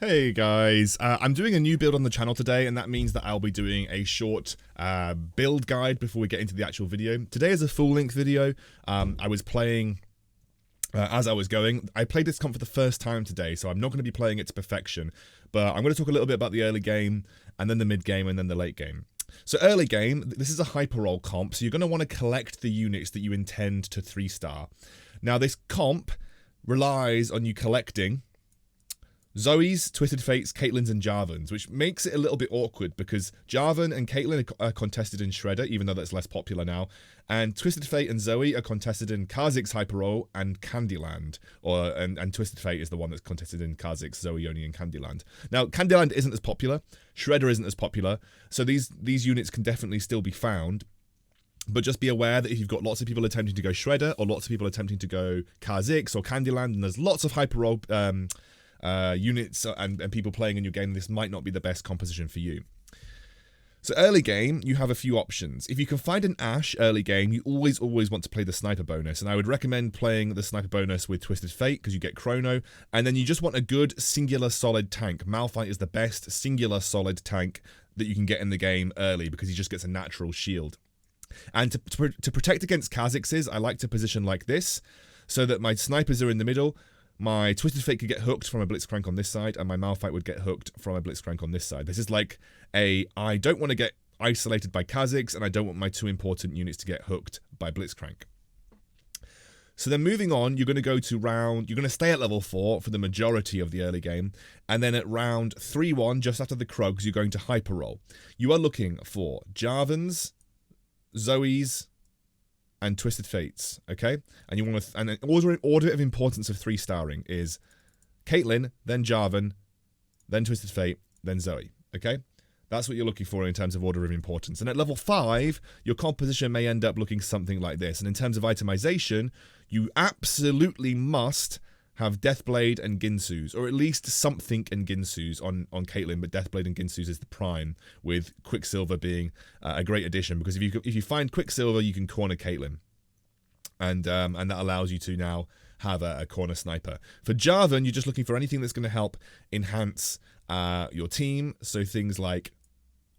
Hey guys, I'm doing a new build on the channel today, and that means that I'll be doing a short build guide before we get into the actual video. Today is a full-length video. I was playing as I was going. I played this comp for the first time today, so I'm not going to be playing it to perfection, but I'm going to talk a little bit about the early game, and then the mid game, and then the late game. So early game, this is a hyper roll comp, so you're going to want to collect the units that you intend to 3-star. Now this comp relies on you collecting Zoe's, Twisted Fates, Caitlyn's, and Jarvan's, which makes it a little bit awkward because Jarvan and Caitlyn are contested in Shredder, even though that's less popular now, and Twisted Fate and Zoe are contested in Kha'Zix's Hyper Roll and Candyland, and Twisted Fate is the one that's contested in Kha'Zix, Zoe only in Candyland. Now, Candyland isn't as popular, Shredder isn't as popular, so these units can definitely still be found. But just be aware that if you've got lots of people attempting to go Shredder, or lots of people attempting to go Kha'Zix or Candyland, and there's lots of Hyper Roll units and people playing in your game, this might not be the best composition for you. So early game, you have a few options. If you can find an Ashe early game, you always want to play the sniper bonus, and I would recommend playing the sniper bonus with Twisted Fate because you get Chrono, and then you just want a good singular solid tank. Malphite is the best singular solid tank that you can get in the game early because he just gets a natural shield. And to protect against Kha'Zix's, I like to position like this so that my snipers are in the middle. My Twisted Fate could get hooked from a Blitzcrank on this side, and my Malphite would get hooked from a Blitzcrank on this side. This is like I don't want to get isolated by Kha'Zix, and I don't want my two important units to get hooked by Blitzcrank. So then moving on, you're going to go to you're going to stay at level 4 for the majority of the early game, and then at round 3-1, just after the Krugs, you're going to Hyper Roll. You are looking for Jarvan's, Zoe's, and Twisted Fates, okay? And you want to, and an order of importance of 3-starring is Caitlyn, then Jarvan, then Twisted Fate, then Zoe, okay? That's what you're looking for in terms of order of importance. And at level 5, your composition may end up looking something like this. And in terms of itemization, you absolutely must have Deathblade and Ginsu's, or at least something in Ginsu's on Caitlyn, but Deathblade and Ginsu's is the prime, with Quicksilver being a great addition, because if you find Quicksilver, you can corner Caitlyn, and that allows you to now have a corner sniper. For Jarvan, you're just looking for anything that's going to help enhance your team, so things like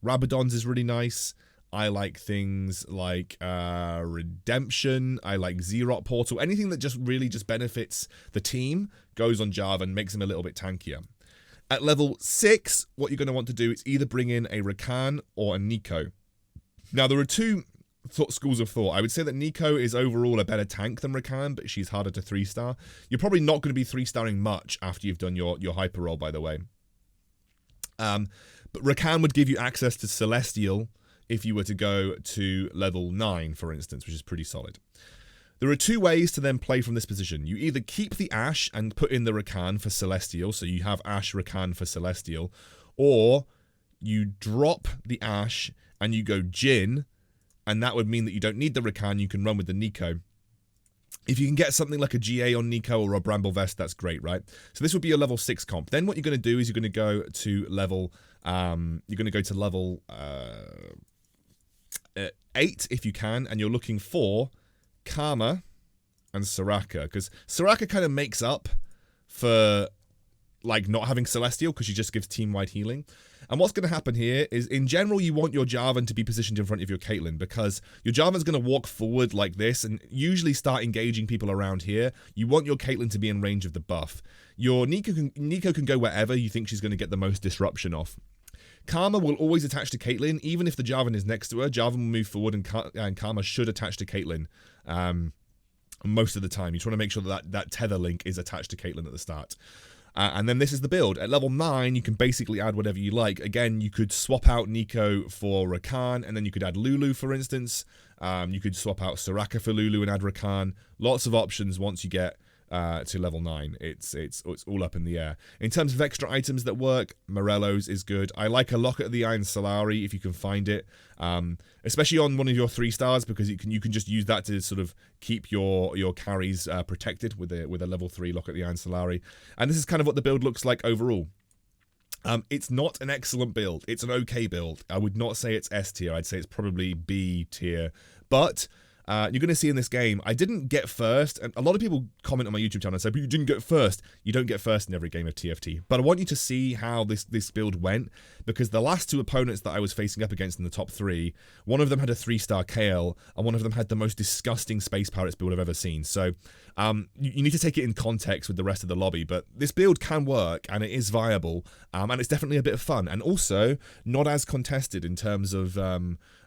Rabadon's is really nice. I like things like Redemption. I like Xerot Portal. Anything that just really just benefits the team goes on Jarvan, makes him a little bit tankier. At level 6, what you're going to want to do is either bring in a Rakan or a Neeko. Now, there are two schools of thought. I would say that Neeko is overall a better tank than Rakan, but she's harder to 3-star. You're probably not going to be 3-starring much after you've done your hyper roll, by the way. But Rakan would give you access to Celestial if you were to go to level 9, for instance, which is pretty solid. There are two ways to then play from this position. You either keep the Ashe and put in the Rakan for Celestial, so you have Ashe Rakan for Celestial, or you drop the Ashe and you go Jhin, and that would mean that you don't need the Rakan, you can run with the Neeko. If you can get something like a GA on Neeko or a Bramble Vest, that's great, right? So this would be a level 6 comp. Then what you're going to do is you're going to go to level 8 if you can, and you're looking for Karma and Soraka, because Soraka kind of makes up for like not having Celestial, because she just gives team-wide healing. And what's going to happen here is, in general, you want your Jarvan to be positioned in front of your Caitlyn, because your Jarvan's going to walk forward like this and usually start engaging people around here. You want your Caitlyn to be in range of the buff. Your Neeko can go wherever you think she's going to get the most disruption off. Karma will always attach to Caitlyn, even if the Jarvan is next to her. Jarvan will move forward, and Karma should attach to Caitlyn most of the time. You just want to make sure that tether link is attached to Caitlyn at the start. And then this is the build. At level 9, you can basically add whatever you like. Again, you could swap out Neeko for Rakan, and then you could add Lulu, for instance. You could swap out Soraka for Lulu and add Rakan. Lots of options once you get to level 9. It's all up in the air. In terms of extra items that work, Morello's is good. I like a Locket of the Iron Solari if you can find it, especially on one of your 3-stars, because you can just use that to sort of keep your carries protected with a level 3 Locket of the Iron Solari. And this is kind of what the build looks like overall. It's not an excellent build. It's an okay build. I would not say it's S tier. I'd say it's probably B tier. But you're going to see in this game, I didn't get first, and a lot of people comment on my YouTube channel and say, but you didn't get first. You don't get first in every game of TFT. But I want you to see how this build went, because the last two opponents that I was facing up against in the top 3, one of them had a 3-star KL, and one of them had the most disgusting Space Pirates build I've ever seen. So you need to take it in context with the rest of the lobby, but this build can work, and it is viable, and it's definitely a bit of fun, and also not as contested in terms of,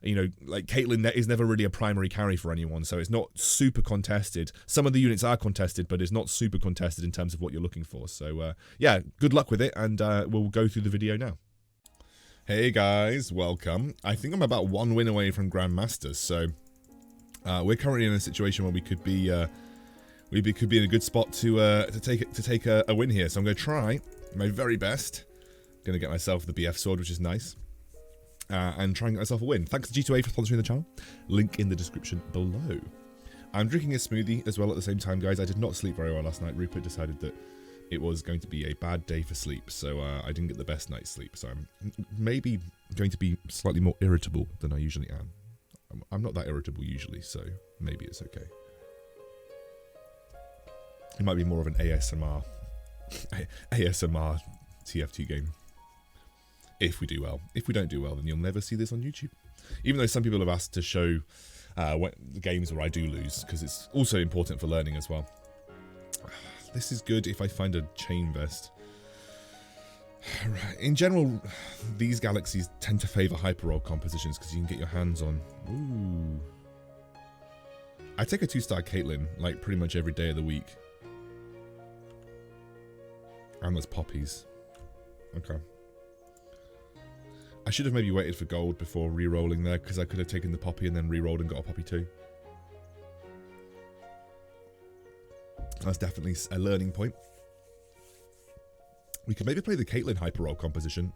you know, like Caitlyn is never really a primary carry for anyone, so it's not super contested. Some of the units are contested, but it's not super contested in terms of what you're looking for. So yeah, good luck with it, and we'll go through the video now. Hey guys, welcome. I think I'm about 1 win away from Grandmasters, so we're currently in a situation where we could be in a good spot to take a win here. So I'm going to try my very best. I'm going to get myself the BF sword, which is nice, and try and get myself a win. Thanks to G2A for sponsoring the channel. Link in the description below. I'm drinking a smoothie as well at the same time, guys. I did not sleep very well last night. Rupert decided that it was going to be a bad day for sleep, so I didn't get the best night's sleep. So I'm maybe going to be slightly more irritable than I usually am. I'm not that irritable usually, so maybe it's okay. It might be more of an ASMR TFT game. If we do well. If we don't do well, then you'll never see this on YouTube. Even though some people have asked to show the games where I do lose, because it's also important for learning as well. This is good if I find a chain vest. In general, these galaxies tend to favour hyper-roll compositions because you can get your hands on. Ooh. I take a 2-star Caitlyn like pretty much every day of the week. And there's poppies. Okay. I should have maybe waited for gold before re-rolling there, because I could have taken the poppy and then re-rolled and got a poppy too. That's definitely a learning point. We could maybe play the Caitlyn hyper-roll composition.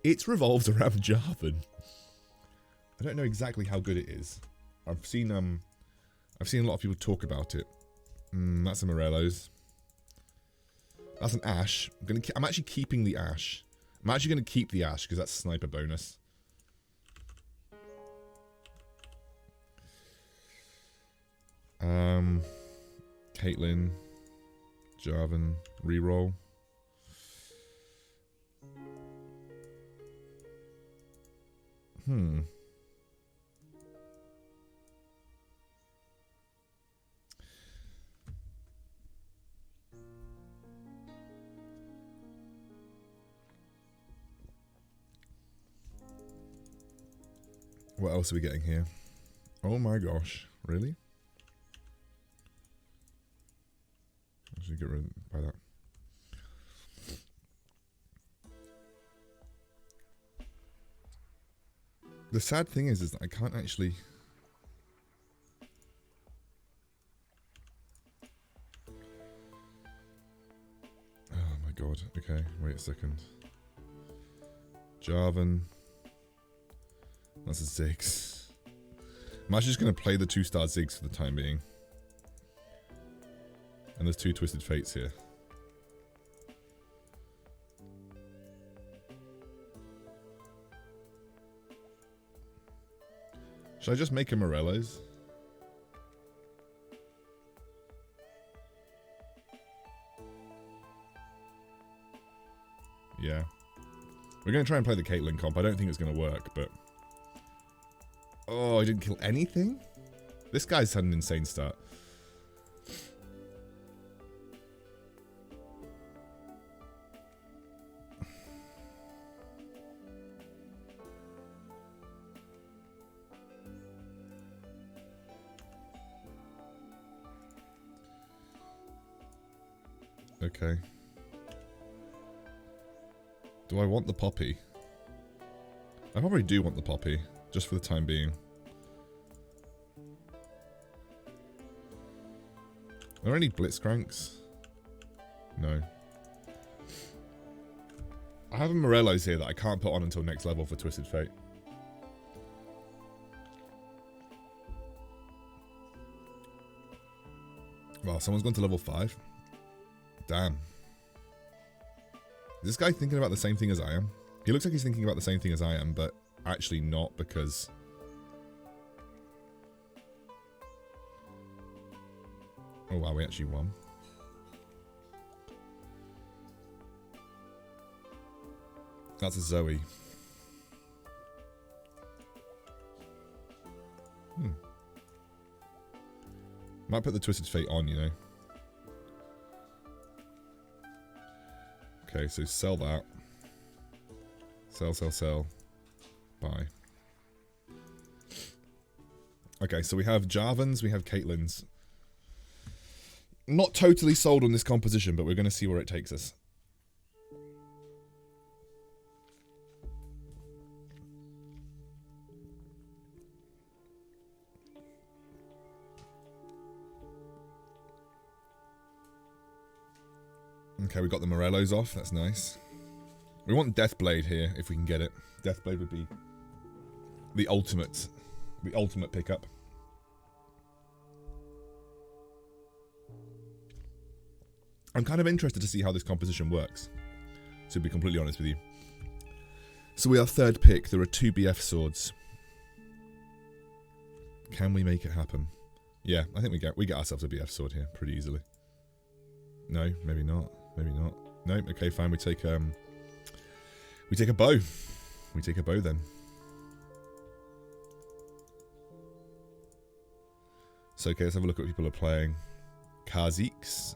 It revolves around Jarvan. I don't know exactly how good it is. I've seen a lot of people talk about it. That's a Morello's. That's an Ash. I'm actually keeping the Ash. I'm actually going to keep the Ash because that's sniper bonus. Caitlyn, Jarvan, reroll. What else are we getting here? Oh my gosh, really? I should get rid of that. The sad thing is that I can't actually... Oh my god, okay, wait a second. Jarvan. That's a Ziggs. I'm actually just going to play the 2-star Ziggs for the time being. And there's 2 Twisted Fates here. Should I just make a Morello's? Yeah. We're going to try and play the Caitlyn comp. I don't think it's going to work, but... Oh, I didn't kill anything? This guy's had an insane start. Okay. Do I want the poppy? I probably do want the poppy, just for the time being. Are there any Blitzcranks? No. I have a Morello's here that I can't put on until next level for Twisted Fate. Well, someone's gone to level 5. Damn. Is this guy thinking about the same thing as I am? He looks like he's thinking about the same thing as I am, but actually not, because Oh wow, we actually won. That's a Zoe. Might put the Twisted Fate on, you know. Okay, so sell that. Sell, sell, sell. Buy. Okay, so we have Jarvan's, we have Caitlyn's. Not totally sold on this composition, but we're going to see where it takes us. Okay, we got the Morellos off. That's nice. We want Deathblade here if we can get it. Deathblade would be the ultimate pickup. I'm kind of interested to see how this composition works, to be completely honest with you. So we are third pick. There are 2 BF swords. Can we make it happen? Yeah, I think we get ourselves a BF sword here pretty easily. No, maybe not. Maybe not. No, okay, fine. We take a bow. We take a bow then. So okay, let's have a look at what people are playing. Kha'Zix.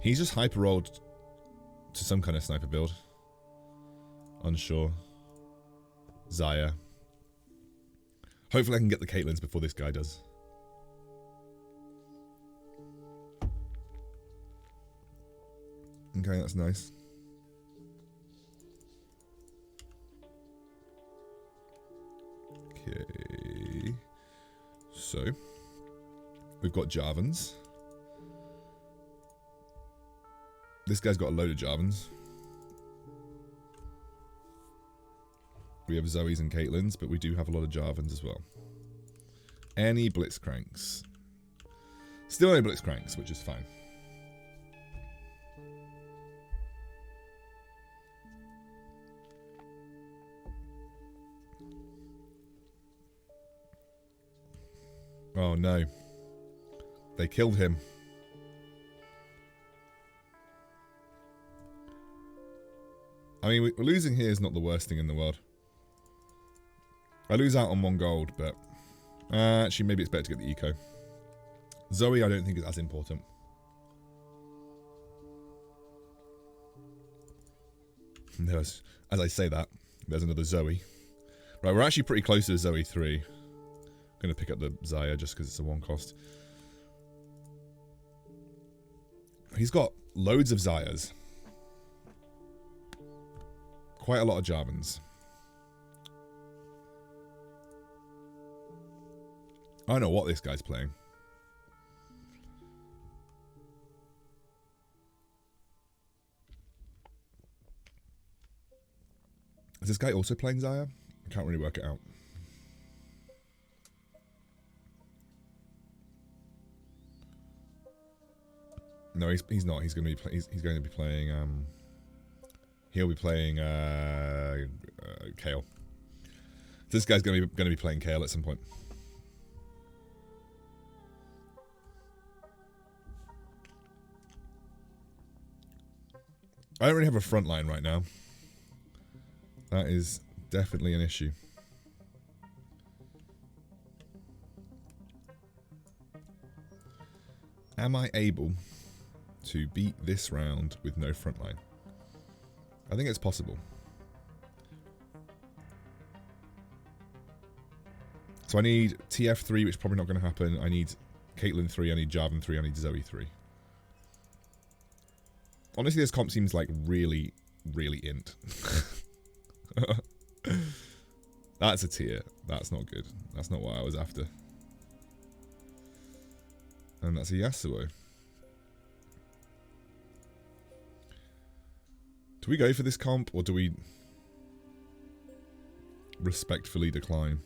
He's just hyper rolled to some kind of sniper build. Unsure. Xayah. Hopefully I can get the Caitlyn's before this guy does. Okay, that's nice. Okay. So, we've got Jarvan's. This guy's got a load of Jarvan's. We have Zoe's and Caitlyn's, but we do have a lot of Jarvan's as well. Any Blitzcranks. Still any Blitzcranks, which is fine. Oh no. They killed him. I mean, losing here is not the worst thing in the world. I lose out on 1 gold, but actually maybe it's better to get the eco. Zoe I don't think is as important. As I say that, there's another Zoe. Right, we're actually pretty close to Zoe 3. I'm going to pick up the Xayah just because it's a 1 cost. He's got loads of Xayahs. Quite a lot of Jarvan's. I don't know what this guy's playing. Is this guy also playing Xayah? I can't really work it out. No, he's not. He's going to be he's going to be playing. He'll be playing Kayle. This guy's going to be playing Kayle at some point. I don't really have a front line right now. That is definitely an issue. Am I able to beat this round with no front line? I think it's possible. So I need TF3, which is probably not going to happen. I need Caitlyn 3, I need Jarvan 3, I need Zoe 3. Honestly, this comp seems like really, really int. That's a tier. That's not good. That's not what I was after. And that's a Yasuo. Do we go for this comp, or do we respectfully decline?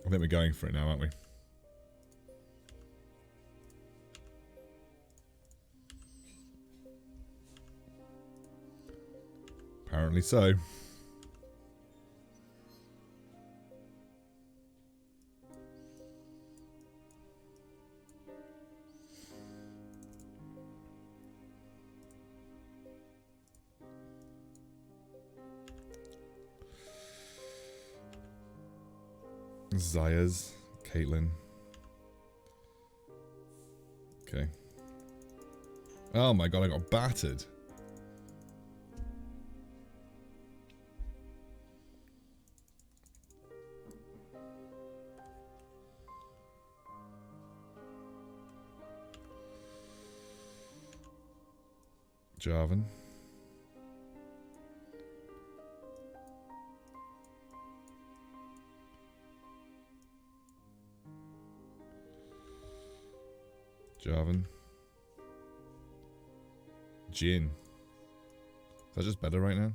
I think we're going for it now, aren't we? Apparently so. Zayas, Caitlyn. Okay. Oh my god, I got battered. Jarvan. Jarvan. Jin. Is that just better right now?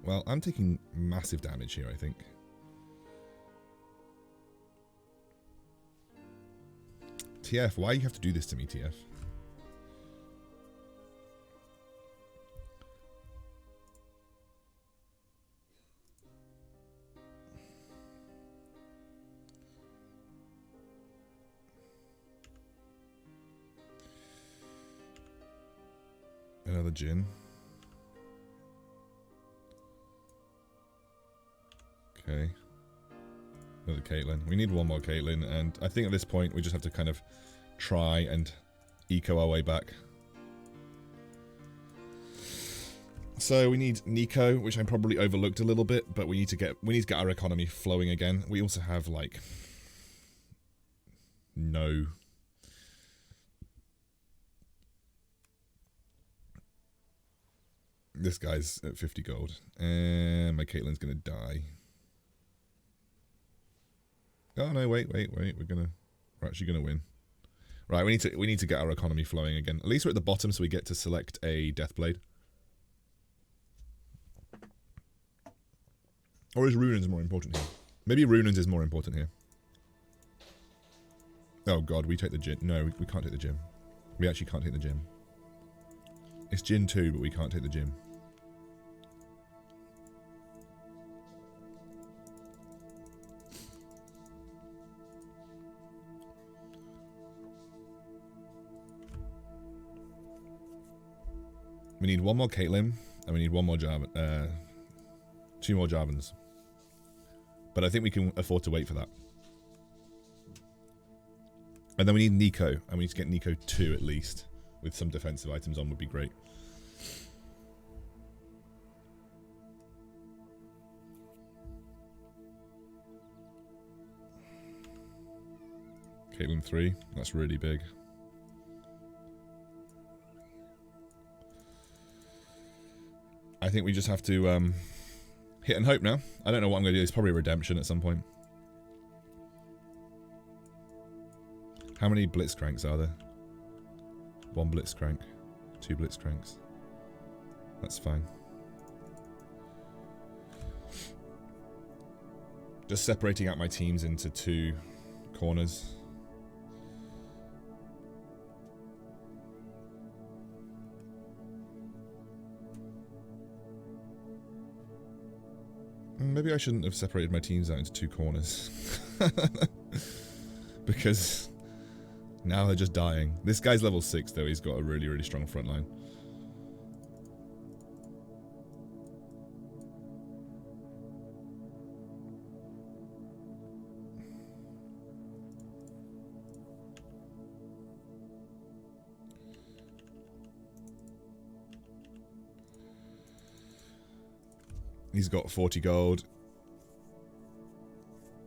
Well, I'm taking massive damage here, I think. TF, why do you have to do this to me, TF? Another Jin. Okay. Another Caitlyn. We need one more Caitlyn, and I think at this point we just have to kind of try and eco our way back. So we need Nico, which I probably overlooked a little bit, but we need to get our economy flowing again. We also have like no. This guy's at 50 gold, and my Caitlyn's gonna die. Oh no! Wait! We're actually gonna win. Right, we need to get our economy flowing again. At least we're at the bottom, so we get to select a Deathblade. Or is Runans more important here? Maybe Runans is more important here. Oh god, we take the gym. No, we can't take the gym. We actually can't take the gym. It's Jin 2, but we can't take the gym. We need one more Caitlyn, and we need one more Jarvan. 2 more Jarvans. But I think we can afford to wait for that. And then we need Nico, and we need to get Nico 2 at least. With some defensive items on would be great. Caitlyn 3, that's really big. I think we just have to hit and hope now. I don't know what I'm going to do. It's probably a redemption at some point. How many Blitzcranks are there? 1 Blitzcrank. 2 Blitzcranks. That's fine. Just separating out my teams into 2 corners. Maybe I shouldn't have separated my teams out into 2 corners. Because now they're just dying. This guy's level 6 though, he's got a really, really strong front line. He's got 40 gold.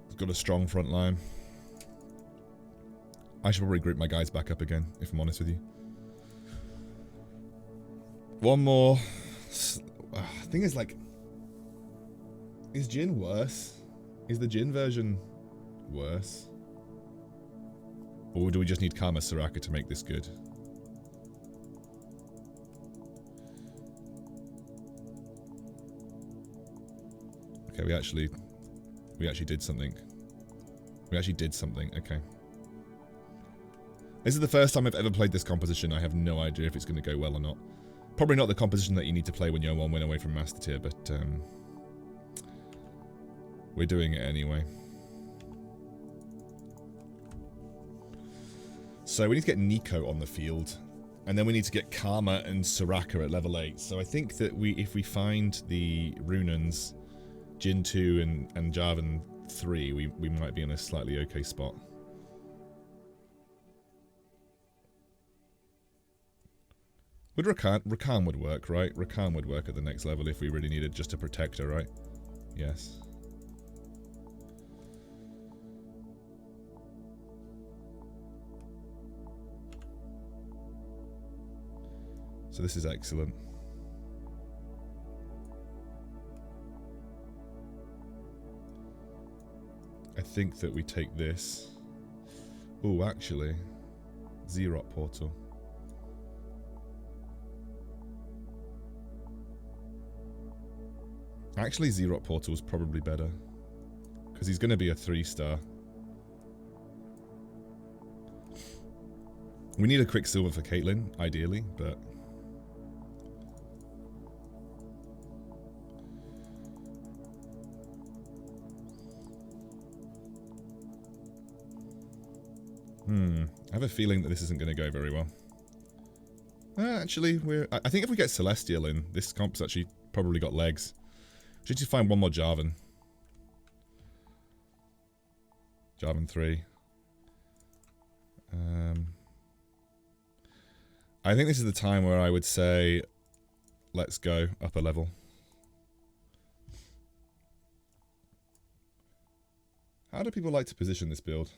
He's got a strong front line. I should probably group my guys back up again, if I'm honest with you. One more. Thing is, like, is Jin worse? Is the Jin version worse? Or do we just need Karma Soraka to make this good? Okay, we actually did something. We actually did something, okay. This is the first time I've ever played this composition. I have no idea if it's going to go well or not. Probably not the composition that you need to play when you're 1 win away from Master Tier, but we're doing it anyway. So we need to get Nico on the field. And then we need to get Karma and Soraka at level 8. So I think that if we find the Runans, Jin 2 and Jarvan 3, we might be in a slightly okay spot. Would Rakan would work, right? Rakan would work at the next level if we really needed just a protector, right? Yes. So this is excellent. I think that we take this. Oh, actually, Xerot portal. Actually, Xerot portal is probably better because he's going to be a 3-star. We need a Quicksilver for Caitlyn, ideally, but I have a feeling that this isn't going to go very well. Actually, I think if we get Celestial in, this comp's actually probably got legs. We should just find one more Jarvan. Jarvan 3. I think this is the time where I would say, let's go up a level. How do people like to position this build?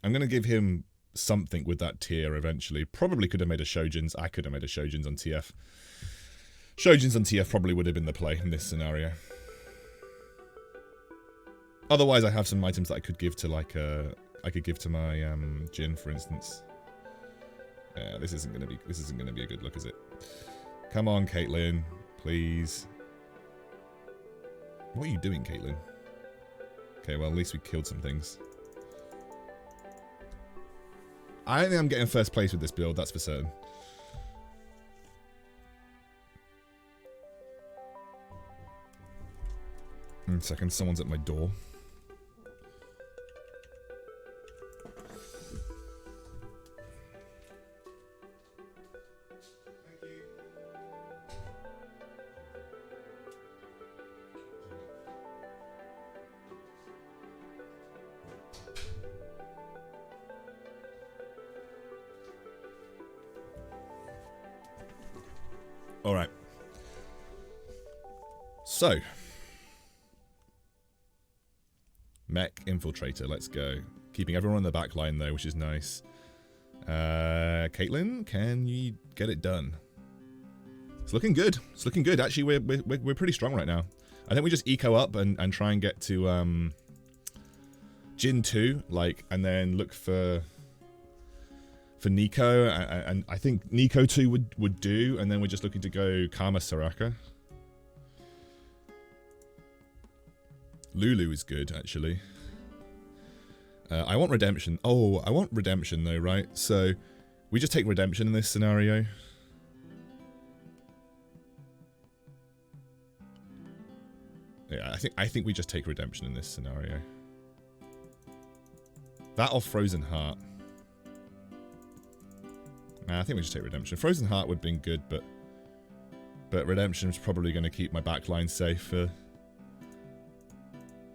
I'm going to give him something with that tier eventually. Probably could have made a Shojin's. I could have made a Shojin's on TF. Shojin's on TF probably would have been the play in this scenario. Otherwise, I have some items that I could give to like I could give to my Jin, for instance. Yeah, this isn't gonna be a good look, is it? Come on, Caitlyn, please. What are you doing, Caitlyn? Okay, well at least we killed some things. I think I'm getting first place with this build, that's for certain. One second, someone's at my door. Alright. So. Mech Infiltrator, let's go. Keeping everyone in the back line though, which is nice. Caitlyn, can you get it done? It's looking good. It's looking good. Actually, we're pretty strong right now. I think we just eco up and try and get to Jin 2, like, and then look for Nico, and I think Nico 2 would do, and then we're just looking to go Karma Soraka. Lulu is good, actually. I want Redemption. Oh, I want Redemption though, right? So, we just take Redemption in this scenario. Yeah, I think we just take Redemption in this scenario. That or Frozen Heart. I think we just take Redemption. Frozen Heart would have been good, but Redemption's probably going to keep my backline safe.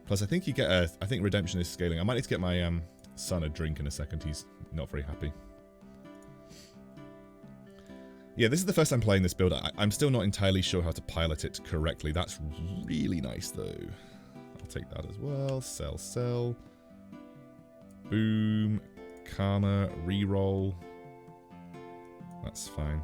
Plus, I think you get a. I think Redemption is scaling. I might need to get my son a drink in a second. He's not very happy. Yeah, this is the first time playing this build. I'm still not entirely sure how to pilot it correctly. That's really nice, though. I'll take that as well. Sell. Boom. Karma. Reroll. That's fine.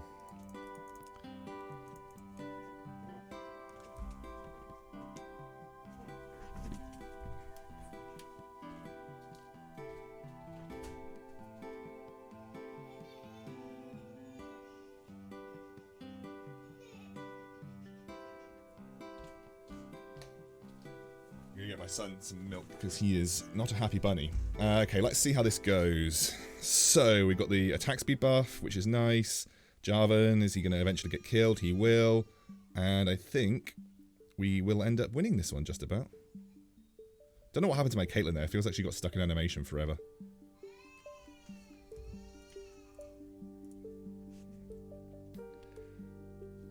I'm gonna get my son some milk because he is not a happy bunny. Okay, let's see how this goes. So, we've got the attack speed buff, which is nice. Jarvan, is he going to eventually get killed? He will. And I think we will end up winning this one just about. Don't know what happened to my Caitlyn there. It feels like she got stuck in animation forever.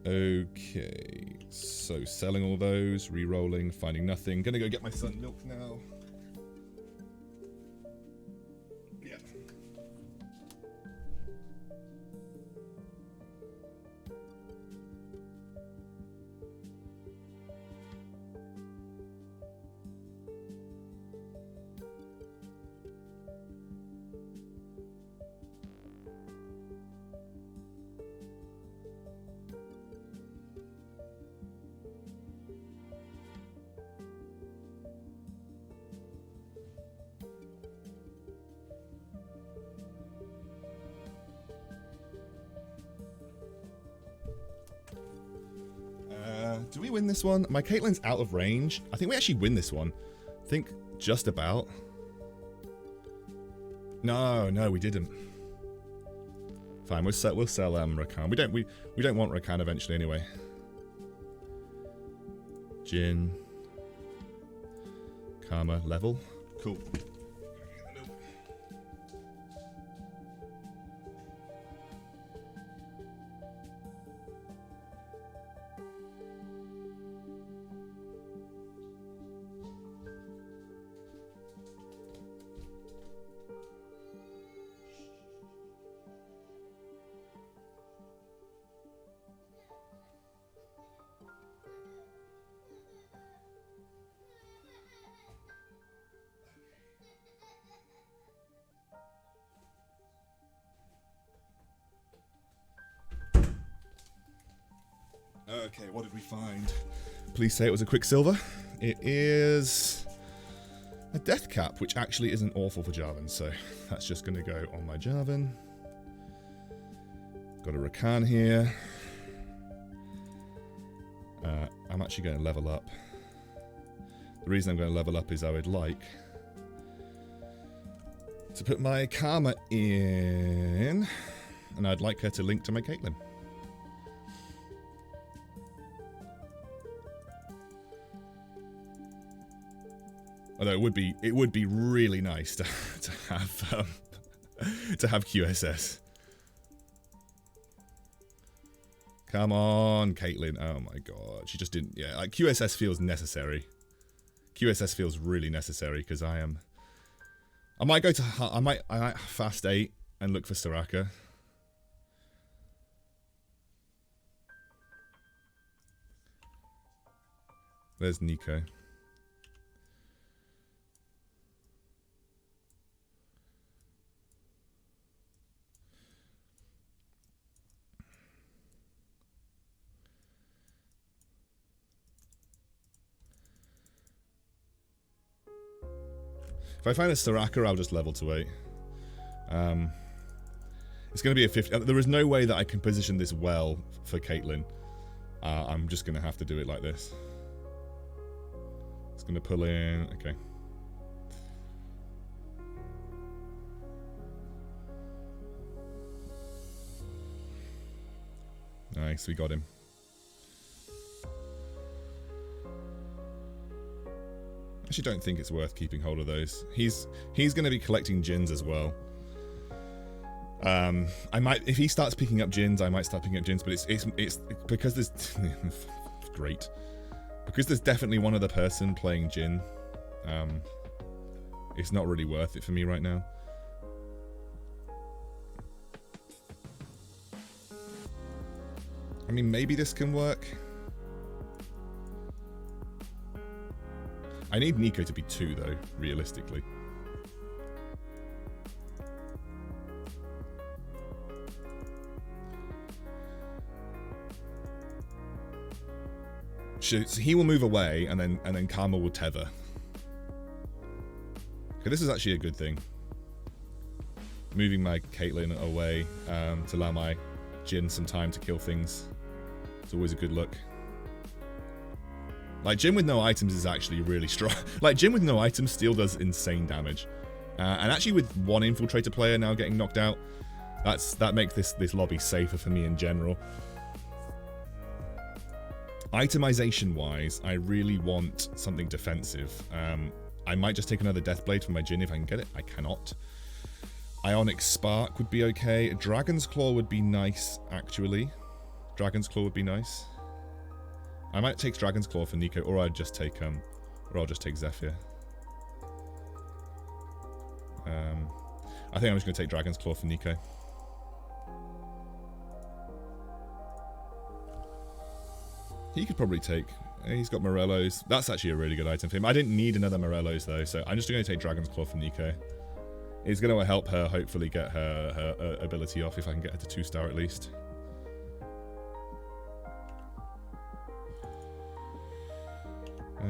Okay, so selling all those, re-rolling, finding nothing. Gonna go get my son milk now. Yeah. Do we win this one? My Caitlyn's out of range. I think we actually win this one. I think just about. No, we didn't. Fine, we'll sell Rakan. We don't want Rakan eventually anyway. Jhin. Karma level. Cool. Okay, what did we find? Please say it was a Quicksilver. It is a Death Cap, which actually isn't awful for Jarvan, so that's just going to go on my Jarvan. Got a Rakan here. I'm actually going to level up. The reason I'm going to level up is I would like to put my Karma in, and I'd like her to link to my Caitlyn. Although it would be really nice to have QSS. Come on, Caitlyn. Oh my god, she just didn't. Yeah, like QSS feels necessary. QSS feels really necessary because I might go to. I might fast 8 and look for Soraka. There's Nico. If I find a Soraka, I'll just level to 8. It's going to be a 50. There is no way that I can position this well for Caitlyn. I'm just going to have to do it like this. It's going to pull in. Okay. Nice, we got him. Actually don't think it's worth keeping hold of those. He's going to be collecting Jins as well. I might, if he starts picking up Jins, I might start picking up Jins, but it's because there's great. Because there's definitely one other person playing Jhin. It's not really worth it for me right now. I mean, maybe this can work. I need Nico to be 2 though, realistically. So he will move away, and then Karma will tether. Okay, this is actually a good thing. Moving my Caitlyn away to allow my Jhin some time to kill things. It's always a good look. Like, Jhin with no items is actually really strong. Like, Jhin with no items still does insane damage. And actually with one infiltrator player now getting knocked out, that makes this lobby safer for me in general. Itemization-wise, I really want something defensive. I might just take another Deathblade for my Jhin if I can get it. I cannot. Ionic Spark would be okay. Dragon's Claw would be nice, actually. Dragon's Claw would be nice. I might take Dragon's Claw for Nico, or I'll just take Zephyr. I think I'm just going to take Dragon's Claw for Nico. He could probably take... He's got Morello's. That's actually a really good item for him. I didn't need another Morello's though, so I'm just going to take Dragon's Claw for Nico. It's going to help her hopefully get her ability off if I can get her to 2-star at least. Do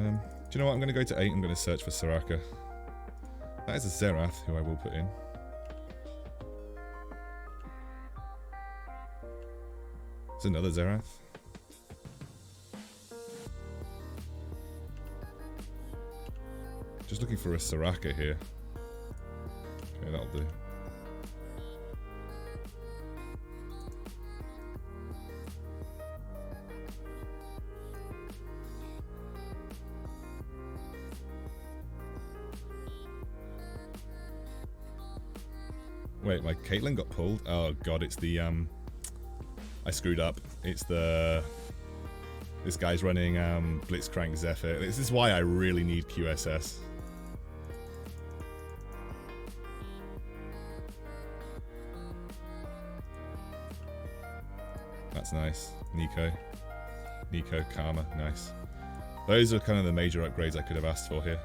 you know what? I'm going to go to 8. I'm going to search for Soraka. That is a Xerath who I will put in. There's another Xerath. Just looking for a Soraka here. Okay, that'll do. Wait, my Caitlyn got pulled? Oh god, it's the I screwed up. It's the... This guy's running Blitzcrank Zephyr. This is why I really need QSS. That's nice. Nico, Karma, nice. Those are kind of the major upgrades I could have asked for here.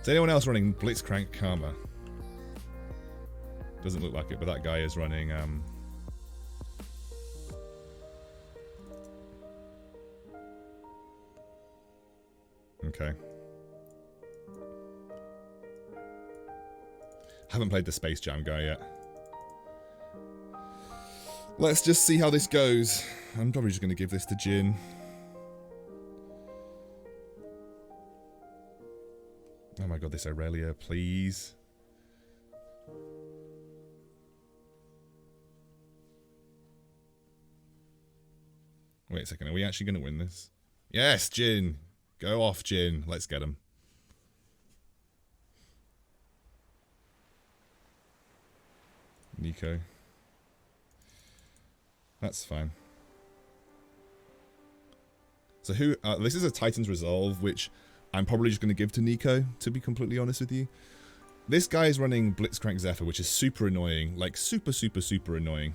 Is anyone else running Blitzcrank Karma? Doesn't look like it, but that guy is running okay. Haven't played the Space Jam guy yet. Let's just see how this goes. I'm probably just going to give this to Jhin. Oh my god, this Aurelia, please. Wait a second, are we actually going to win this? Yes, Jhin! Go off, Jhin. Let's get him. Nico. That's fine. So who... this is a Titan's Resolve, which I'm probably just going to give to Nico, to be completely honest with you. This guy is running Blitzcrank Zephyr, which is super annoying. Like, super, super, super annoying.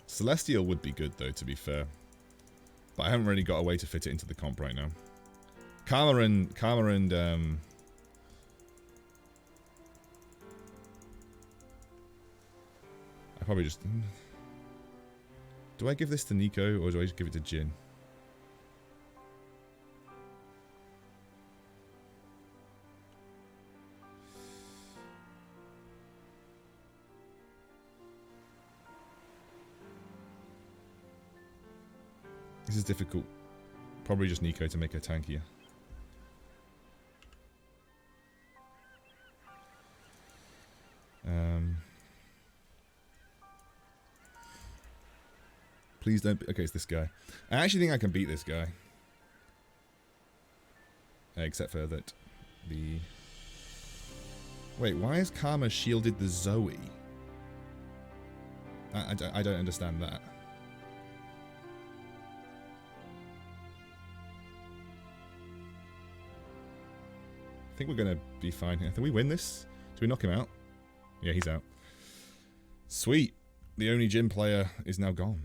Celestial would be good, though, to be fair. But I haven't really got a way to fit it into the comp right now. Karma and I probably just... Do I give this to Nico, or do I just give it to Jhin? This is difficult. Probably just Nico to make her tankier. Please don't... Okay, it's this guy. I actually think I can beat this guy. Except for that the... Wait, why has Karma shielded the Zoe? I don't understand that. I think we're going to be fine here. Can we win this? Do we knock him out? Yeah, he's out. Sweet. The only Jhin player is now gone.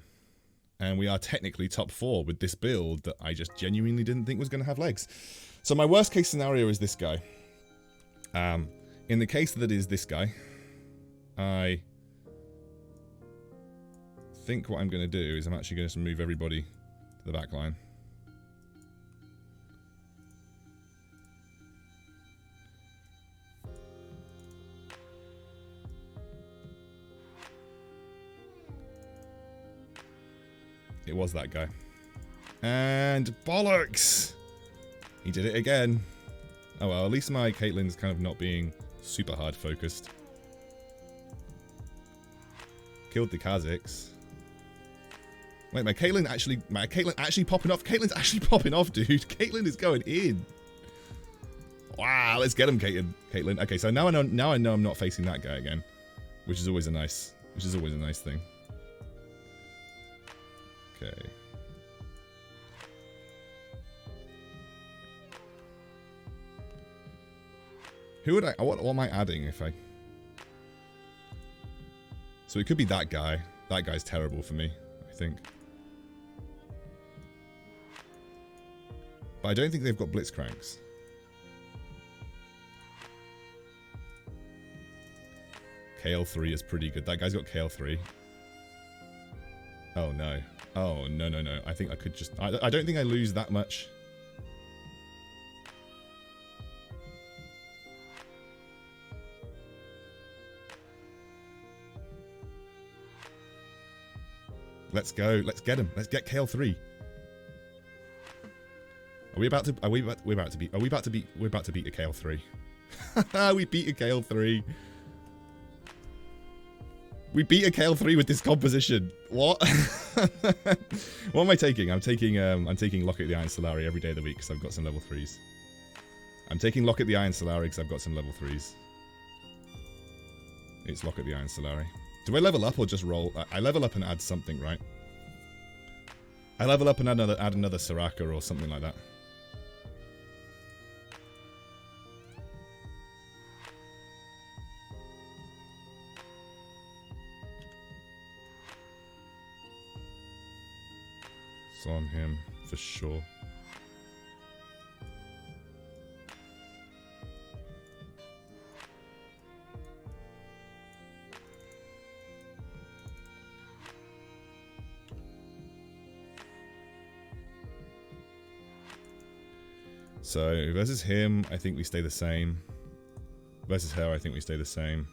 And we are technically top 4 with this build that I just genuinely didn't think was going to have legs. So my worst case scenario is this guy. In the case that it is this guy, I think what I'm going to do is I'm actually going to move everybody to the back line. It was that guy. And bollocks! He did it again. Oh well, at least my Caitlyn's kind of not being Super hard focused. Killed the Kazakhs. Wait, my Caitlyn actually popping off. Caitlyn's actually popping off, dude. Caitlyn is going in. Wow, let's get him, Caitlyn. Okay, so now I know I'm not facing that guy again, which is always a nice thing. Okay. Who would what am I adding if I... So it could be that guy. That guy's terrible for me, I think. But I don't think they've got Blitzcranks. KL3 is pretty good. That guy's got KL3. Oh no. Oh no no no. I think I could just... I don't think I lose that much. Let's go. Let's get him. Let's get KL3. We're about to beat a KL3. We beat a KL3. We beat a KL3 with this composition. What? What am I taking? I'm taking Locket the Iron Solari every day of the week because I've got some level 3s. I'm taking Locket the Iron Solari because I've got some level 3s. It's Locket the Iron Solari. Do I level up or just roll? I level up and add something, right? I level up and add another Soraka or something like that. It's on him, for sure. So, versus him, I think we stay the same. Versus her, I think we stay the same.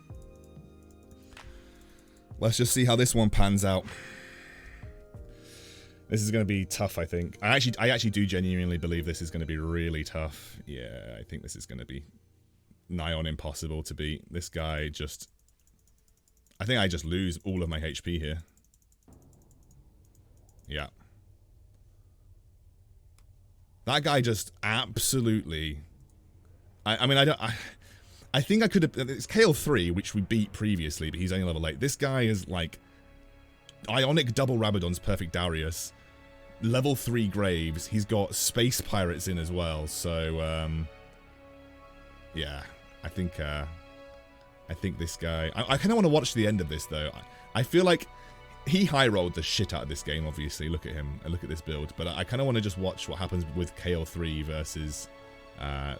Let's just see how this one pans out. This is going to be tough, I think. I actually do genuinely believe this is going to be really tough. Yeah, I think this is going to be nigh on impossible to beat. This guy just... I think I just lose all of my HP here. Yeah. That guy just absolutely... I mean, I think I could have... It's KL3, which we beat previously, but he's only level 8. This guy is like... Ionic double Rabadon's perfect Darius. Level 3 Graves. He's got Space Pirates in as well, so... yeah, I think this guy... I kind of want to watch the end of this, though. I feel like... He high-rolled the shit out of this game, obviously. Look at him. Look at this build. But I kind of want to just watch what happens with KL3 versus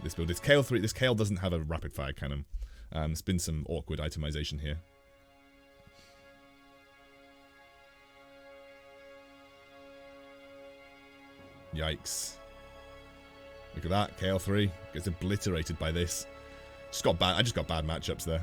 this build. This KL doesn't have a rapid-fire cannon. There's been some awkward itemization here. Yikes. Look at that. KL3 gets obliterated by this. I just got bad matchups there.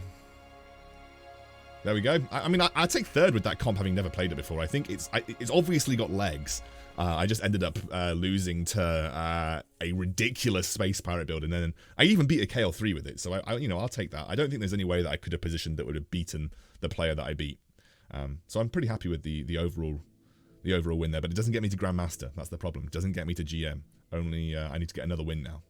There we go. I mean, I'd take third with that comp, having never played it before. I think it's obviously got legs. I just ended up losing to a ridiculous Space Pirate build, and then I even beat a KL3 with it. So I'll take that. I don't think there's any way that I could have positioned that would have beaten the player that I beat. So I'm pretty happy with the overall win there. But it doesn't get me to Grandmaster. That's the problem. It doesn't get me to GM. Only I need to get another win now.